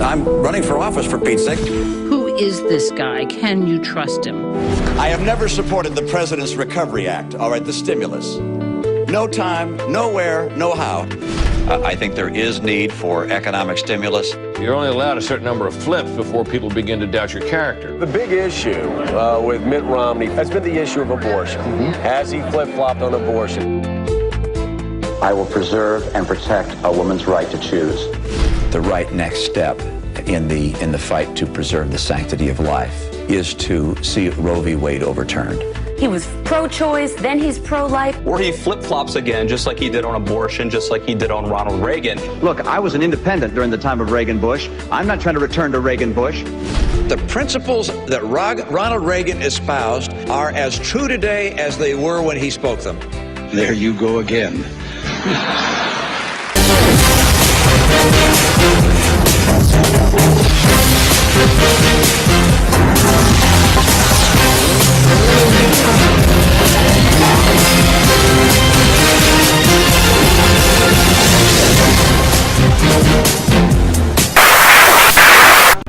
I'm running for office, for Pete's sake. Who is this guy? Can you trust him? I have never supported the President's Recovery Act, all right, the stimulus. No time, nowhere, no how. I think there is need for economic stimulus. You're only allowed a certain number of flips before people begin to doubt your character. The big issue with Mitt Romney has been the issue of abortion. Has he flip-flopped on abortion? I will preserve and protect a woman's right to choose. The right next step in the fight to preserve the sanctity of life is to see Roe v. Wade overturned. He was pro-choice, then he's pro-life. Or he flip-flops again, just like he did on abortion, just like he did on Ronald Reagan. Look, I was an independent during the time of Reagan-Bush. I'm not trying to return to Reagan-Bush. The principles that Ronald Reagan espoused are as true today as they were when he spoke them. There you go again.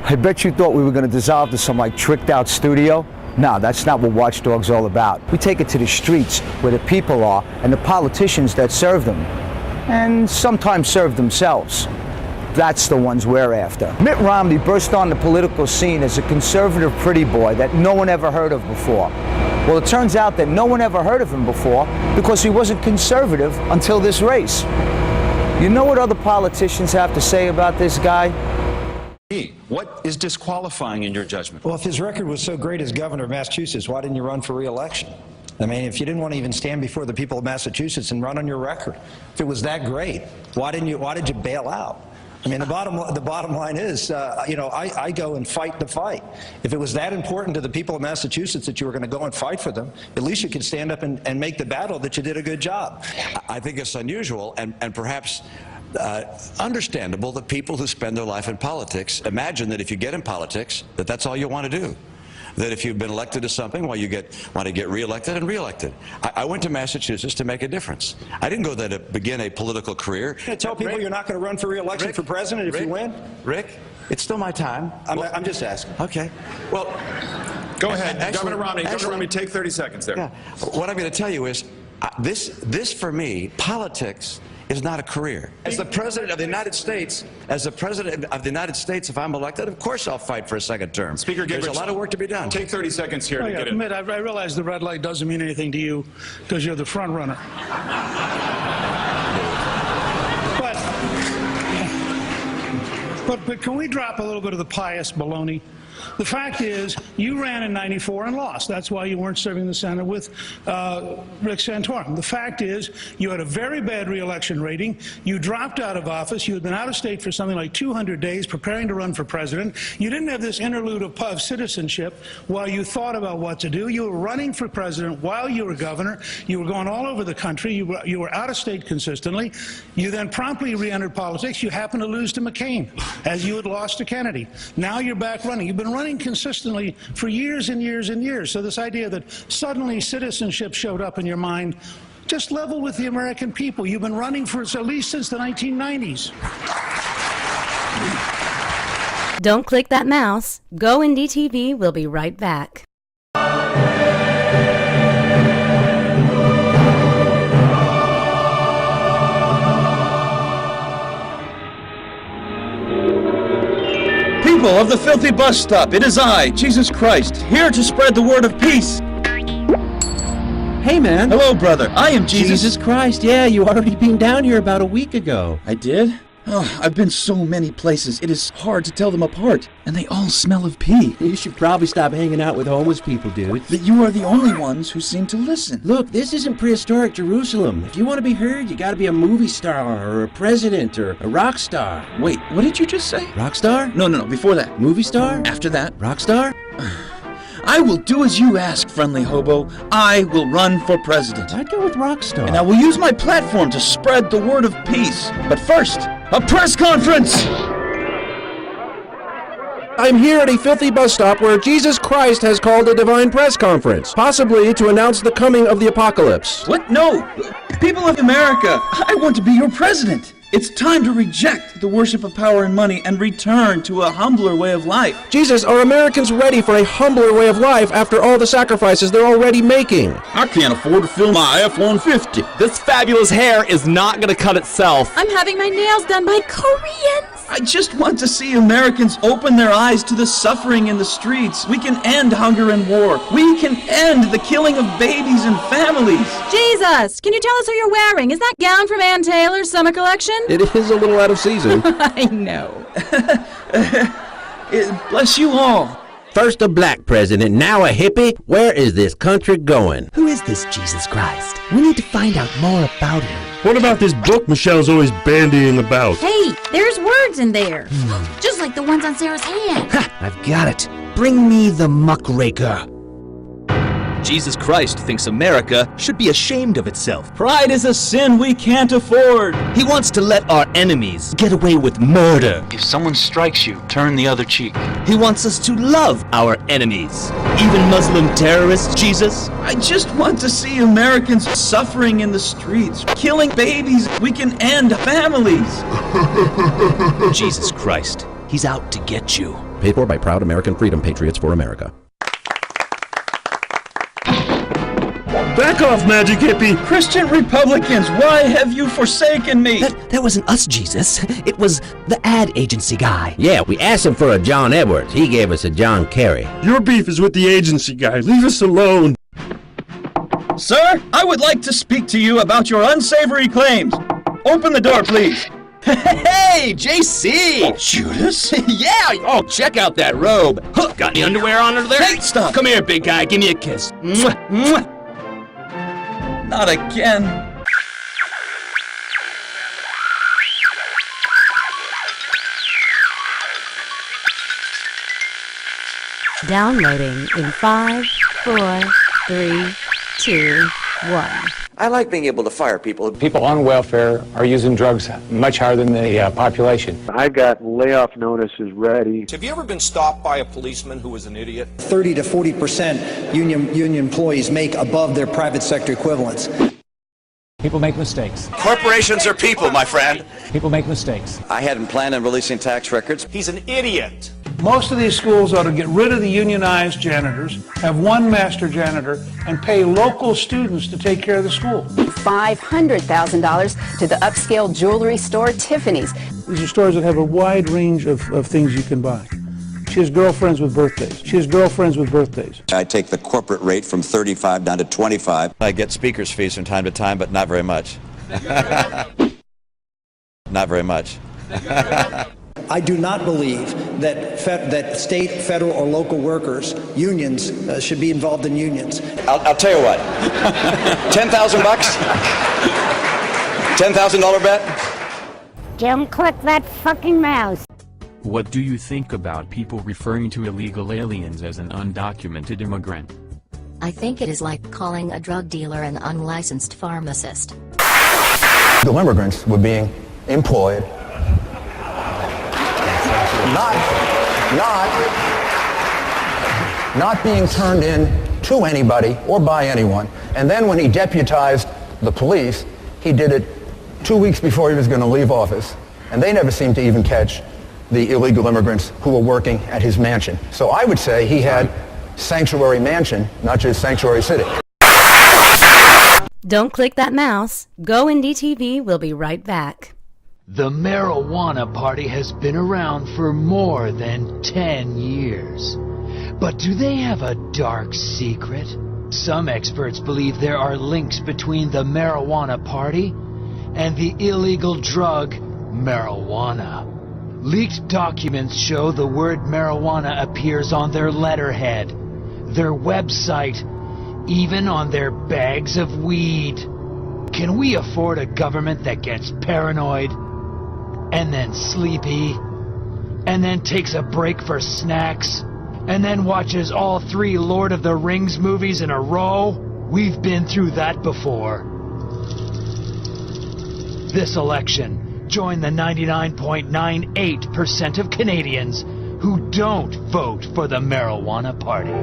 I bet you thought we were going to dissolve to some tricked out studio. No, that's not what Watchdog's all about. We take it to the streets where the people are and the politicians that serve them, and sometimes serve themselves. That's the ones we're after. Mitt Romney burst on the political scene as a conservative pretty boy that no one ever heard of before. Well, it turns out that no one ever heard of him before because he wasn't conservative until this race. You know what other politicians have to say about this guy? What is disqualifying in your judgment? Well, if his record was so great as governor of Massachusetts, why didn't you run for re-election? I mean, if you didn't want to even stand before the people of Massachusetts and run on your record, if it was that great, why did you bail out? I mean, the bottom line is, I go and fight the fight. If it was that important to the people of Massachusetts that you were going to go and fight for them, at least you could stand up and make the battle that you did a good job. I think it's unusual and perhaps understandable that people who spend their life in politics imagine that if you get in politics, that's all you want to do. That if you've been elected to something, well, you want to get reelected and reelected. I went to Massachusetts to make a difference. I didn't go there to begin a political career. You're going to tell people you're not going to run for reelection for president if you win? Rick, it's still my time. I'm just asking. Okay. Well, go ahead. Governor Romney, take 30 seconds there. Yeah. What I'm going to tell you is, this for me, politics is not a career. As the President of the United States, if I'm elected, of course I'll fight for a second term. Speaker Gingrich, there's a lot of work to be done. Take 30 seconds here to get it. Mitt, I realize the red light doesn't mean anything to you because you're the front runner. But can we drop a little bit of the pious baloney? The fact is, you ran in '94 and lost. That's why you weren't serving the Senate with Rick Santorum. The fact is, you had a very bad re-election rating. You dropped out of office. You had been out of state for something like 200 days preparing to run for president. You didn't have this interlude of citizenship while you thought about what to do. You were running for president while you were governor. You were going all over the country. You were out of state consistently. You then promptly re-entered politics. You happened to lose to McCain, as you had lost to Kennedy. Now you're back running. You've been running consistently for years and years and years. So this idea that suddenly citizenship showed up in your mind, just level with the American people. You've been running for at least since the 1990s. Don't click that mouse. Go Indie TV. We'll be right back. People of the filthy bus stop, it is I, Jesus Christ, here to spread the word of peace. Hey, man. Hello, brother. I am Jesus. Jesus Christ, yeah, you already been down here about a week ago. I did? Oh, I've been so many places, it is hard to tell them apart, and they all smell of pee. You should probably stop hanging out with homeless people, dude. But you are the only ones who seem to listen. Look, this isn't prehistoric Jerusalem. If you want to be heard, you gotta be a movie star, or a president, or a rock star. Wait, what did you just say? Rock star? No, before that. Movie star? After that. Rock star? I will do as you ask, friendly hobo. I will run for president. I'd go with rock star. And I will use my platform to spread the word of peace. But first, a press conference! I'm here at a filthy bus stop where Jesus Christ has called a divine press conference, possibly to announce the coming of the apocalypse. What? No! People of America, I want to be your president. It's time to reject the worship of power and money and return to a humbler way of life. Jesus, are Americans ready for a humbler way of life after all the sacrifices they're already making? I can't afford to fill my F-150. This fabulous hair is not going to cut itself. I'm having my nails done by Koreans. I just want to see Americans open their eyes to the suffering in the streets. We can end hunger and war. We can end the killing of babies and families. Jesus, can you tell us who you're wearing? Is that gown from Ann Taylor's summer collection? It is a little out of season. I know. Bless you all. First a black president, now a hippie? Where is this country going? Who is this Jesus Christ? We need to find out more about him. What about this book Michelle's always bandying about? Hey, there's words in there. Just like the ones on Sarah's hand. Ha! I've got it. Bring me the muckraker. Jesus Christ thinks America should be ashamed of itself. Pride is a sin we can't afford. He wants to let our enemies get away with murder. If someone strikes you, turn the other cheek. He wants us to love our enemies, even Muslim terrorists, Jesus. I just want to see Americans suffering in the streets, killing babies. We can end families. Jesus Christ, he's out to get you. Paid for by proud American freedom patriots for America. Back off, magic hippie! Christian Republicans, why have you forsaken me? That wasn't us, Jesus. It was the ad agency guy. Yeah, we asked him for a John Edwards. He gave us a John Kerry. Your beef is with the agency guy. Leave us alone. Sir, I would like to speak to you about your unsavory claims. Open the door, please. Hey, JC! Judas? Yeah! Oh, check out that robe. Huh, got any underwear on under there? Hey, stop! Come here, big guy. Give me a kiss. Mwah, mwah. Not again. Downloading in 5, 4, 3, 2, 1. I like being able to fire people. People on welfare are using drugs much higher than the population. I got layoff notices ready. Have you ever been stopped by a policeman who was an idiot? 30 to 40% union employees make above their private sector equivalents. People make mistakes. Corporations are people, my friend. People make mistakes. I hadn't planned on releasing tax records. He's an idiot. Most of these schools ought to get rid of the unionized janitors, have one master janitor, and pay local students to take care of the school. $500,000 to the upscale jewelry store Tiffany's. These are stores that have a wide range of things you can buy. She has girlfriends with birthdays. She has girlfriends with birthdays. I take the corporate rate from 35 down to 25. I get speaker's fees from time to time, but not very much. Not very much. I do not believe that state, federal, or local workers, unions, should be involved in unions. I'll tell you what. $10,000? $10,000 bet? Don't click that fucking mouse. What do you think about people referring to illegal aliens as an undocumented immigrant? I think it is like calling a drug dealer an unlicensed pharmacist. Illegal immigrants were being employed, not being turned in to anybody or by anyone. And then when he deputized the police, he did it 2 weeks before he was going to leave office. And they never seemed to even catch the illegal immigrants who were working at his mansion. So I would say he had sanctuary mansion, not just sanctuary city. Don't click that mouse. Go Indie TV. We'll be right back. The marijuana party has been around for more than 10 years. But do they have a dark secret? Some experts believe there are links between the marijuana party and the illegal drug marijuana. Leaked documents show the word marijuana appears on their letterhead, their website, even on their bags of weed. Can we afford a government that gets paranoid, and then sleepy, and then takes a break for snacks, and then watches all 3 Lord of the Rings movies in a row? We've been through that before. This election, join the 99.98% of Canadians who don't vote for the marijuana party.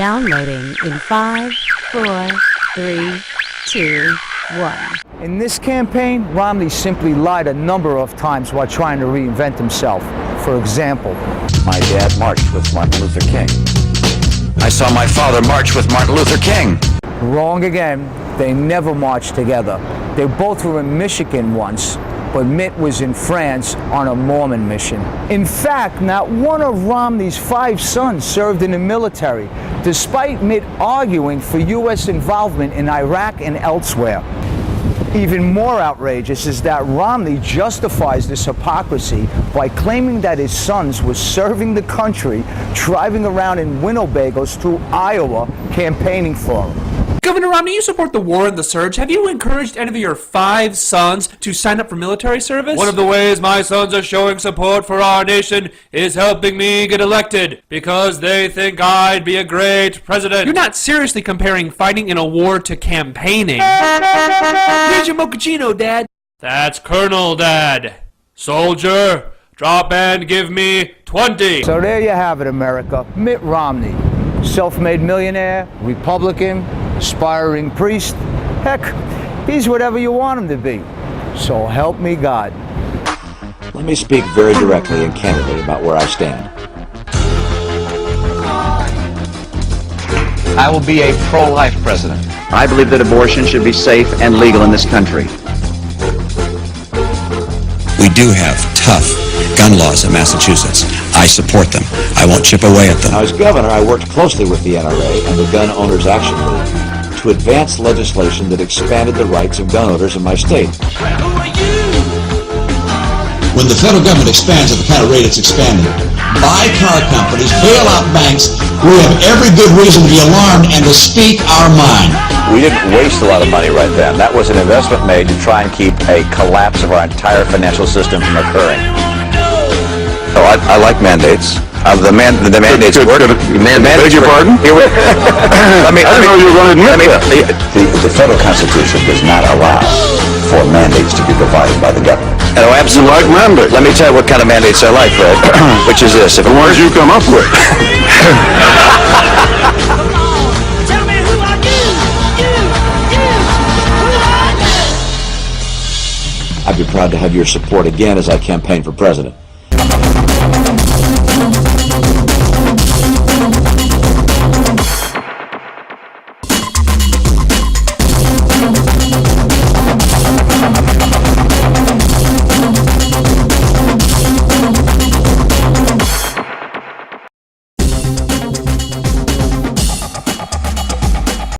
Downloading in 5, 4, 3, 2, 1. In this campaign, Romney simply lied a number of times while trying to reinvent himself. For example, My dad marched with Martin Luther King. I saw my father march with Martin Luther King. wrong again. They never marched together. They both were in Michigan once, but Mitt was in France on a Mormon mission. In fact, not one of Romney's 5 sons served in the military, despite Mitt arguing for U.S. involvement in Iraq and elsewhere. Even more outrageous is that Romney justifies this hypocrisy by claiming that his sons were serving the country, driving around in Winnebagos through Iowa, campaigning for him. Governor Romney, you support the war and the surge. Have you encouraged any of your 5 sons to sign up for military service? One of the ways my sons are showing support for our nation is helping me get elected because they think I'd be a great president. You're not seriously comparing fighting in a war to campaigning. Here's your mochaccino, Dad. That's Colonel, Dad. Soldier, drop and give me 20. So there you have it, America. Mitt Romney, self-made millionaire, Republican, aspiring priest. Heck, he's whatever you want him to be. So help me God. Let me speak very directly and candidly about where I stand. I will be a pro-life president. I believe that abortion should be safe and legal in this country. We do have tough gun laws in Massachusetts. I support them. I won't chip away at them. As governor, I worked closely with the NRA and the Gun Owners Action League to advance legislation that expanded the rights of gun owners in my state. When the federal government expands at the kind of rate it's expanding, buy car companies, bail out banks, we have every good reason to be alarmed and to speak our mind. We didn't waste a lot of money right then. That was an investment made to try and keep a collapse of our entire financial system from occurring. So I like mandates. The mandates work. Beg your pardon? I didn't know you were going to admit that. The federal Constitution does not allow for mandates to be provided by the government. Oh, absolutely. You like mandates? Let me tell you what kind of mandates I like, Fred. Which is this. If the ones you come up with. I'd be proud to have your support again as I campaign for president.